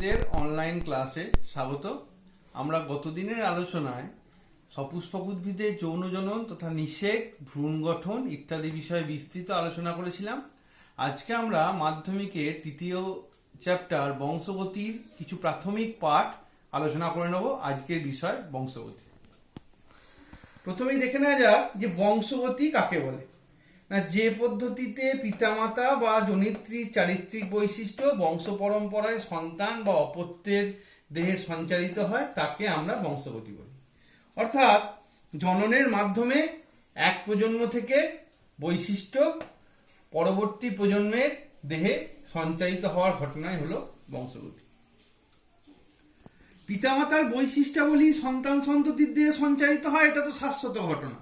ছাত্রছাত্রীদের অনলাইন ক্লাসে স্বাগত। আমরা গতদিনের আলোচনায় সপুষ্পক উদ্ভিদের যৌন জনন তথা নিষেক, ভ্রূণ গঠন ইত্যাদি বিষয়ে বিস্তৃত আলোচনা করেছিলাম। আজকে আমরা মাধ্যমিকের তৃতীয় চ্যাপ্টার বংশগতির কিছু প্রাথমিক পাঠ আলোচনা করে নেব। আজকের বিষয় বংশগতি। প্রথমেই দেখে নেওয়া যাক যে বংশগতি কাকে বলে। না, যে পদ্ধতিতে পিতামাতা বা জনিত্রীর চারিত্রিক বৈশিষ্ট্য বংশ পরম্পরায় সন্তান বা অপত্যের দেহে সঞ্চারিত হয় তাকে আমরা বংশগতি বলি। অর্থাৎ জননের মাধ্যমে এক প্রজন্ম থেকে বৈশিষ্ট্য পরবর্তী প্রজন্মের দেহে সঞ্চারিত হওয়ার ঘটনাই হলো বংশগতি। পিতামাতার বৈশিষ্ট্যাবলী সন্তান সন্ততির দেহে সঞ্চারিত হয়, এটা তো শাশ্বত ঘটনা।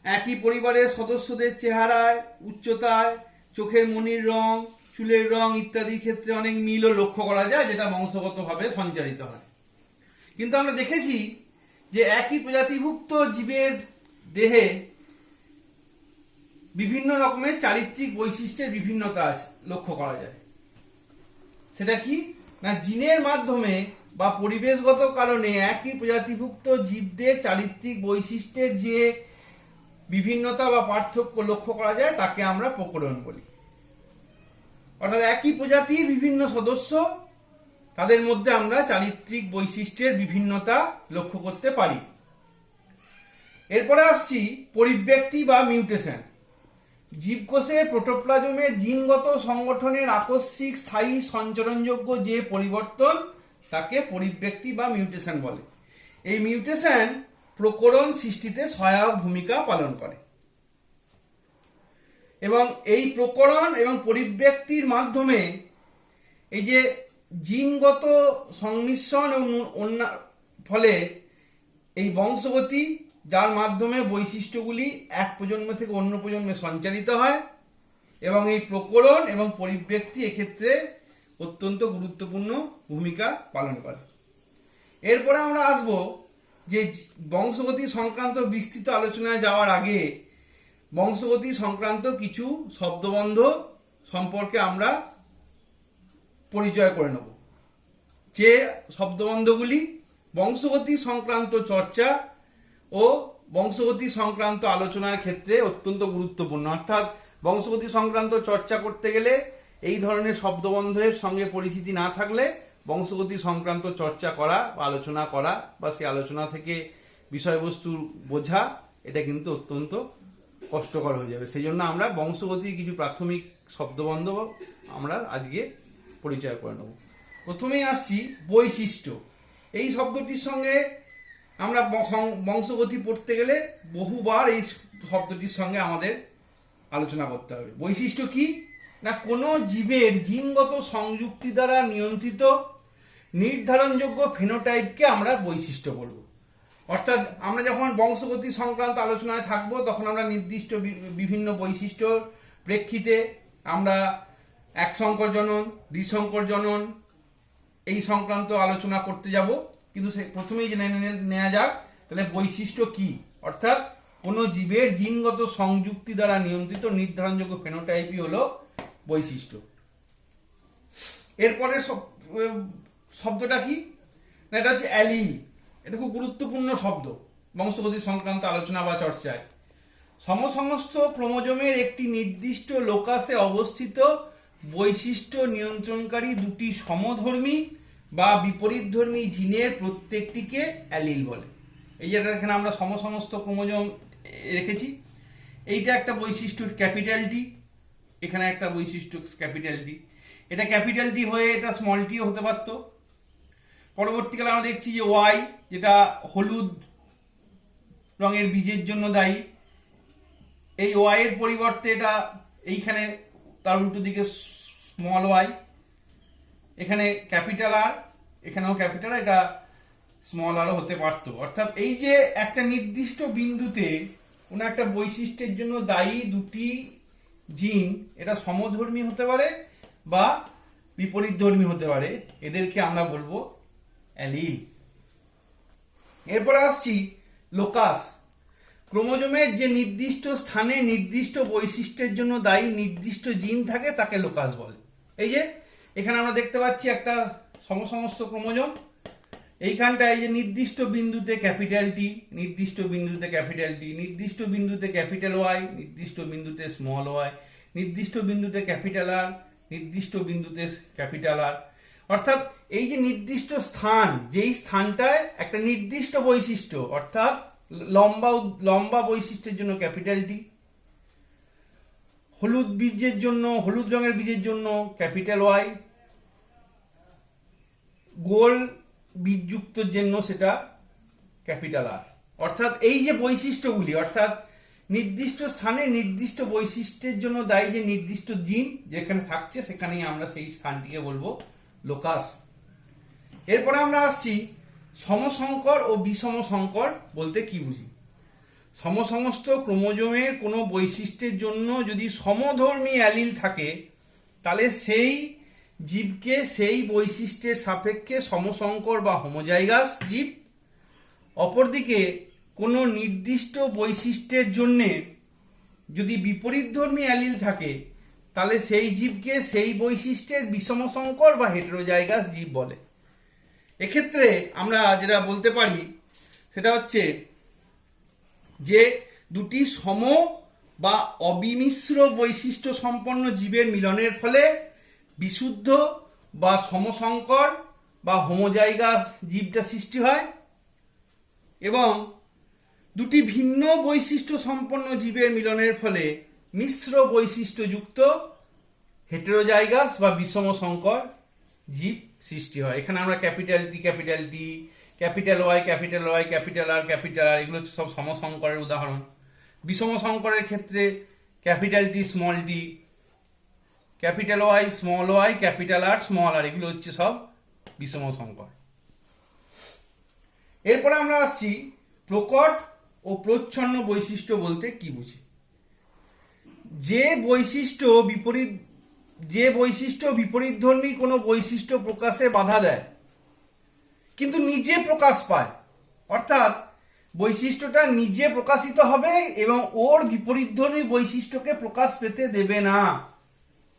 একই পরিবারের সদস্যদের চেহারায়, উচ্চতায়, চোখের মনির রং, চুলের রং ইত্যাদি ক্ষেত্রে অনেক মিলও লক্ষ্য করা যায়, যেটা বংশগতভাবে সঞ্চারিত হয়। কিন্তু আমরা দেখেছি যে একই প্রজাতিভুক্ত জীবের দেহে বিভিন্ন রকমের চারিত্রিক বৈশিষ্ট্যের বিভিন্নতা লক্ষ্য করা যায়। সেটা কি না, জিনের মাধ্যমে বা পরিবেশগত কারণে একই প্রজাতিভুক্ত জীবদের চারিত্রিক বৈশিষ্ট্যের যে বিভিন্নতা বা পার্থক্য লক্ষ্য করা যায় তাকে আমরা প্রকরণ বলি। অর্থাৎ একই প্রজাতির বিভিন্ন সদস্য, তাদের মধ্যে আমরা চারিত্রিক বৈশিষ্ট্যের বিভিন্নতা লক্ষ্য করতে পারি। এরপরে আসছি পরিব্যক্তি বা মিউটেশন। জীবকোষের প্রোটোপ্লাজমের জিনগত সংগঠনের আকস্মিক স্থায়ী সঞ্চরণযোগ্য যে পরিবর্তন তাকে পরিব্যক্তি বা মিউটেশন বলে। এই মিউটেশন প্রকরণ সৃষ্টিতে সহায়ক ভূমিকা পালন করে এবং এই প্রকরণ এবং পরিব্যক্তির মাধ্যমে এই যে জিনগত সংমিশ্রণ এবং ফলে এই বংশগতি, যার মাধ্যমে বৈশিষ্ট্যগুলি এক প্রজন্ম থেকে অন্য প্রজন্মে সঞ্চারিত হয়, এবং এই প্রকরণ এবং পরিব্যক্তি এক্ষেত্রে অত্যন্ত গুরুত্বপূর্ণ ভূমিকা পালন করে। এরপরে আমরা আসব যে বংশগতি সংক্রান্ত বিস্তৃত আলোচনায় যাওয়ার আগে বংশগতি সংক্রান্ত কিছু শব্দবন্ধ সম্পর্কে আমরা পরিচয় করে নেব। যে শব্দবন্ধগুলি বংশগতি সংক্রান্ত চর্চা ও বংশগতি সংক্রান্ত আলোচনার ক্ষেত্রে অত্যন্ত গুরুত্বপূর্ণ। অর্থাৎ বংশগতি সংক্রান্ত চর্চা করতে গেলে এই ধরনের শব্দবন্ধের সঙ্গে পরিচিতি না থাকলে বংশগতি সংক্রান্ত চর্চা করা বা আলোচনা করা বা সেই আলোচনা থেকে বিষয়বস্তু বোঝা, এটা কিন্তু অত্যন্ত কষ্টকর হয়ে যাবে। সেই জন্য আমরা বংশগতির কিছু প্রাথমিক শব্দবন্ধ আমরা আজকে পরিচয় করে নেব। প্রথমেই আসছি বৈশিষ্ট্য। এই শব্দটির সঙ্গে আমরা বংশগতি পড়তে গেলে বহুবার এই শব্দটির সঙ্গে আমাদের আলোচনা করতে হবে। বৈশিষ্ট্য কি না, কোনো জীবের জিনগত সংযুক্তি দ্বারা নিয়ন্ত্রিত নির্ধারণযোগ্য ফেনোটাইপকে আমরা বৈশিষ্ট্য বলব। অর্থাৎ আমরা যখন বংশগতি সংক্রান্ত আলোচনায় থাকবো তখন আমরা নির্দিষ্ট বিভিন্ন বৈশিষ্ট্যর প্রেক্ষিতে আমরা এক সংকর জনন, দ্বিসংকর জনন এই সংক্রান্ত আলোচনা করতে যাব। কিন্তু প্রথমেই জেনে নেওয়া যাক তাহলে বৈশিষ্ট্য কি। অর্থাৎ কোনো জীবের জিনগত সংযুক্তি দ্বারা নিয়ন্ত্রিত নির্ধারণযোগ্য ফেনোটাইপই হলো বৈশিষ্ট্য। এরপরে শব্দটা কি না, এটা হচ্ছে অ্যালিল। এটা খুব গুরুত্বপূর্ণ শব্দ বংশগতি সংক্রান্ত আলোচনা বা চর্চায়। সমস্ত ক্রোমোজোমের একটি নির্দিষ্ট লোকাসে অবস্থিত বৈশিষ্ট্য নিয়ন্ত্রণকারী দুটি সমধর্মী বা বিপরীতধর্মী জিনের প্রত্যেকটিকে অ্যালিল বলে। এই যে এখানে আমরা সমস্ত ক্রোমোজোম রেখেছি, এইটা একটা বৈশিষ্ট্য ক্যাপিটাল টি, এখানে একটা বৈশিষ্ট্য ক্যাপিটাল টি, এটা ক্যাপিটাল টি হয়ে এটা স্মল টিও হতে পারত। পরবর্তীকালে আমরা দেখছি যে ওয়াই, যেটা হলুদ রঙের বীজের জন্য দায়ী, এই ওয়াই এর পরিবর্তে এটা এইখানে তার উল্টো দিকে স্মল ওয়াই, এখানে ক্যাপিটাল আর, এখানেও ক্যাপিটাল, এটা স্মল আরও হতে পারত। অর্থাৎ এই যে একটা নির্দিষ্ট বিন্দুতে কোনো একটা বৈশিষ্ট্যের জন্য দায়ী দুটি জিন, এটা সমধর্মী হতে পারে বা বিপরীতধর্মী হতে পারে, এদেরকে আমরা বলবো অ্যালিল। এরপরে আসছি লোকাস। ক্রোমোজোমের যে নির্দিষ্ট স্থানে নির্দিষ্ট বৈশিষ্ট্যের জন্য দায়ী নির্দিষ্ট জিন থাকে তাকে লোকাস বলে। এই যে এখানে আমরা দেখতে পাচ্ছি একটা সমসমস্ত ক্রোমোজোম। এইখানটায় যে নির্দিষ্ট বিন্দুতে ক্যাপিটাল টি, নির্দিষ্ট বিন্দুতে ক্যাপিটাল টি, নির্দিষ্ট বিন্দুতে ক্যাপিটাল ওয়াই, নির্দিষ্ট বিন্দুতে স্মল ওয়াই, নির্দিষ্ট বিন্দুতে ক্যাপিটাল আর, নির্দিষ্ট বিন্দুতে ক্যাপিটাল আর। অর্থাৎ এই যে নির্দিষ্ট স্থান, যেই স্থানটায় একটা নির্দিষ্ট বৈশিষ্ট্য, অর্থাৎ লম্বা বৈশিষ্ট্যের জন্য ক্যাপিটাল টি, হলুদ বীজের জন্য, হলুদ রঙের বীজের জন্য ক্যাপিটাল ওয়াই, গোল বীজযুক্তর জন্য সেটা ক্যাপিটাল আর। অর্থাৎ এই যে বৈশিষ্ট্যগুলি, অর্থাৎ নির্দিষ্ট স্থানে নির্দিষ্ট বৈশিষ্ট্যের জন্য দায়ী যে নির্দিষ্ট জিন যেখানে থাকছে, সেখানেই আমরা সেই স্থানটিকে বলবো লোকাস। এরপরে আমরা আসছি সমসংকর ও বিষম সংকর বলতে কি বুঝি। সমসমস্ত ক্রোমোজোমের কোনো বৈশিষ্ট্যের জন্য যদি সমধর্মী অ্যালিল থাকে, তাহলে সেই জীবকে সেই বৈশিষ্ট্যের সাপেক্ষে সমসংকর বা হোমোজাইগাস জীব। অপরদিকে কোনো নির্দিষ্ট বৈশিষ্ট্যের জন্যে যদি বিপরীতধর্মী অ্যালিল থাকে, তাহলে সেই জীবকে সেই বৈশিষ্ট্যের বিষমসংকর বা হেটেরোজাইগাস জীব বলে। এক্ষেত্রে আমরা যেটা বলতে পারি সেটা হচ্ছে যে দুটি সম বা অবিমিশ্র বৈশিষ্ট্য সম্পন্ন জীবের মিলনের ফলে বিশুদ্ধ বা সমসংকর বা হোমোজাইগাস জীবটা সৃষ্টি হয়, এবং দুটি ভিন্ন বৈশিষ্ট্য সম্পন্ন জীবের মিলনের ফলে মিশ্র বৈশিষ্ট্যযুক্ত হেটেরোজাইগাস বা বিষম সংকর জীব সৃষ্টি হয়। এখানে আমরা capital T, capital Y, capital R, এগুলো হচ্ছে সব সমসংকরের উদাহরণ। বিষম সংকরের ক্ষেত্রে capital T, small T, capital Y, small Y, capital R, small R, এগুলো হচ্ছে সব বিষম সংকর। এরপরে আমরা আসছি প্রকট ও প্রচ্ছন্ন বৈশিষ্ট্য বলতে কি বুঝি। যে বৈশিষ্ট্য বিপরীতধর্মী কোনো বৈশিষ্ট্য প্রকাশে বাধা দেয় কিন্তু নিজে প্রকাশ পায়, অর্থাৎ বৈশিষ্ট্যটা নিজে প্রকাশিত হবে এবং ওর বিপরীতধর্মী বৈশিষ্ট্যকে প্রকাশ পেতে দেবে না,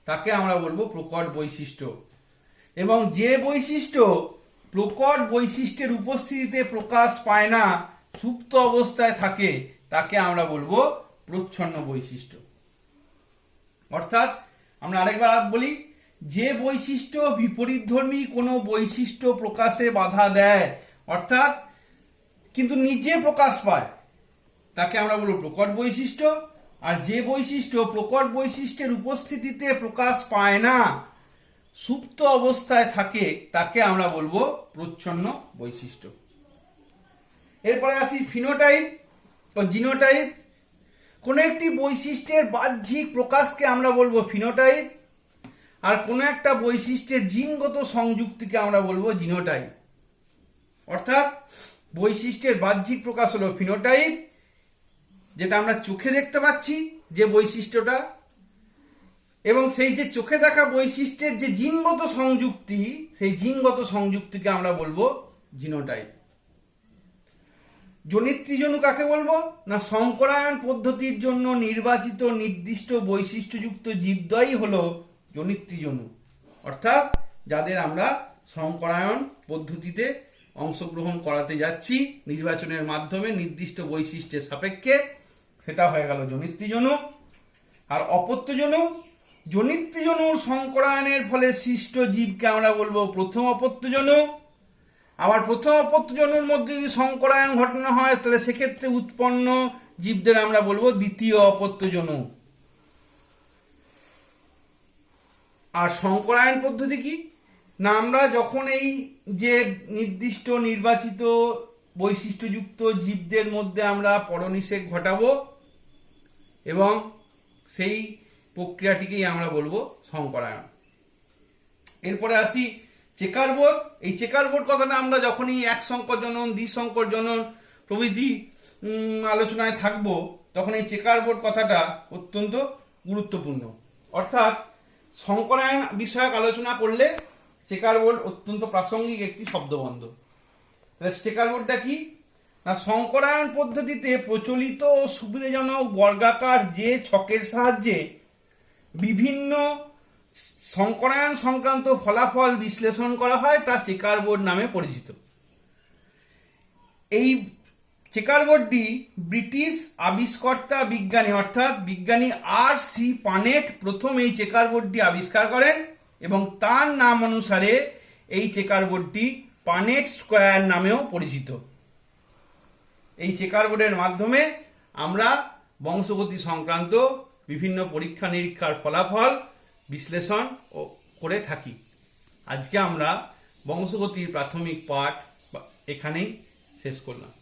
তাকে আমরা বলবো প্রকট বৈশিষ্ট্য। এবং যে বৈশিষ্ট্য প্রকট বৈশিষ্ট্যের উপস্থিতিতে প্রকাশ পায় না, সুপ্ত অবস্থায় থাকে, তাকে আমরা বলবো প্রচ্ছন্ন বৈশিষ্ট্য। অর্থাৎ আমরা আরেকবার বলি, যে বৈশিষ্ট্য বিপরীতধর্মী কোনো বৈশিষ্ট্য প্রকাশে বাধা দেয়, অর্থাৎ কিন্তু নিজে প্রকাশ পায়, তাকে আমরা বলবো প্রকট বৈশিষ্ট্য। আর যে বৈশিষ্ট্য প্রকট বৈশিষ্ট্যের উপস্থিতিতে প্রকাশ পায় না, সুপ্ত অবস্থায় থাকে, তাকে আমরা বলবো প্রচ্ছন্ন বৈশিষ্ট্য। এরপরে আসি ফিনোটাইপ ও জিনোটাইপ। কোনো একটি বৈশিষ্ট্যের বাহ্যিক প্রকাশকে আমরা বলবো ফিনোটাইপ, আর কোনো একটা বৈশিষ্ট্যের জিনগত সংযুক্তিকে আমরা বলবো জিনোটাইপ। অর্থাৎ বৈশিষ্ট্যের বাহ্যিক প্রকাশ হলো ফিনোটাইপ, যেটা আমরা চোখে দেখতে পাচ্ছি যে বৈশিষ্ট্যটা, এবং সেই যে চোখে দেখা বৈশিষ্ট্যের যে জিনগত সংযুক্তি, সেই জিনগত সংযুক্তিকে আমরা বলবো জিনোটাইপ। জনিত্রীজনু কাকে বলবো না, সংকরায়ন পদ্ধতির জন্য নির্বাচিত নির্দিষ্ট বৈশিষ্ট্যযুক্ত জীবদ্বয়ই হলো জনিত্রীজনু, অর্থাৎ যাদের আমরা সংকরায়ন পদ্ধতিতে অংশগ্রহণ করাতে যাচ্ছি নির্বাচনের মাধ্যমে নির্দিষ্ট বৈশিষ্ট্যের সাপেক্ষে, সেটা হয়ে গেল জনিত্রীজনু। আর অপত্যজনু, জনিত্রীজনুর সংকরায়নের ফলে সৃষ্ট জীবকে আমরা বলবো প্রথম অপত্যজনু। আবার প্রথম অপত্যজনুর মধ্যে যদি সংকরায়ন ঘটনা হয়, তাহলে সেক্ষেত্রে উৎপন্ন জীবদের আমরা বলবো দ্বিতীয় অপত্যজনু। আর সংকরায়ন পদ্ধতি কি না, আমরা যখন এই যে নির্দিষ্ট নির্বাচিত বৈশিষ্ট্যযুক্ত জীবদের মধ্যে আমরা পরনিষেক ঘটাবো, এবং সেই প্রক্রিয়াটিকেই আমরা বলবো সংকরায়ন। এরপরে আসি চেকার বোর্ড। এই চেকার বোর্ড কথাটা আমরা যখনই এক সংকর জনন, দ্বিসংকর জনন প্রভৃতি আলোচনায় থাকবো, তখন এই চেকার বোর্ড কথাটা অত্যন্ত গুরুত্বপূর্ণ। অর্থাৎ সংকরায়ন বিষয়ক আলোচনা করলে চেকার বোর্ড অত্যন্ত প্রাসঙ্গিক একটি শব্দবন্ধ। তাহলে চেকার বোর্ডটা কি না, সংকরায়ন পদ্ধতিতে প্রচলিত ও সুবিধাজনক বর্গাকার যে ছকের সাহায্যে বিভিন্ন সংকরায়ন সংক্রান্ত ফলাফল বিশ্লেষণ করা হয় তা চেকার বোর্ড নামে পরিচিত। এই চেকার বোর্ডটি ব্রিটিশ আবিষ্কর্তা বিজ্ঞানী অর্থাৎ বিজ্ঞানী R.C. পানেট প্রথম এই চেকার বোর্ডটি আবিষ্কার করেন এবং তার নাম অনুসারে এই চেকার বোর্ডটি পানেট স্কোয়ার নামেও পরিচিত। এই চেকার বোর্ডের মাধ্যমে আমরা বংশগতি সংক্রান্ত বিভিন্ন পরীক্ষা নিরীক্ষার ফলাফল বিশ্লেষণ করে থাকি। আজকে আমরা বংশগতির প্রাথমিক পাঠ এখানেই শেষ করলাম।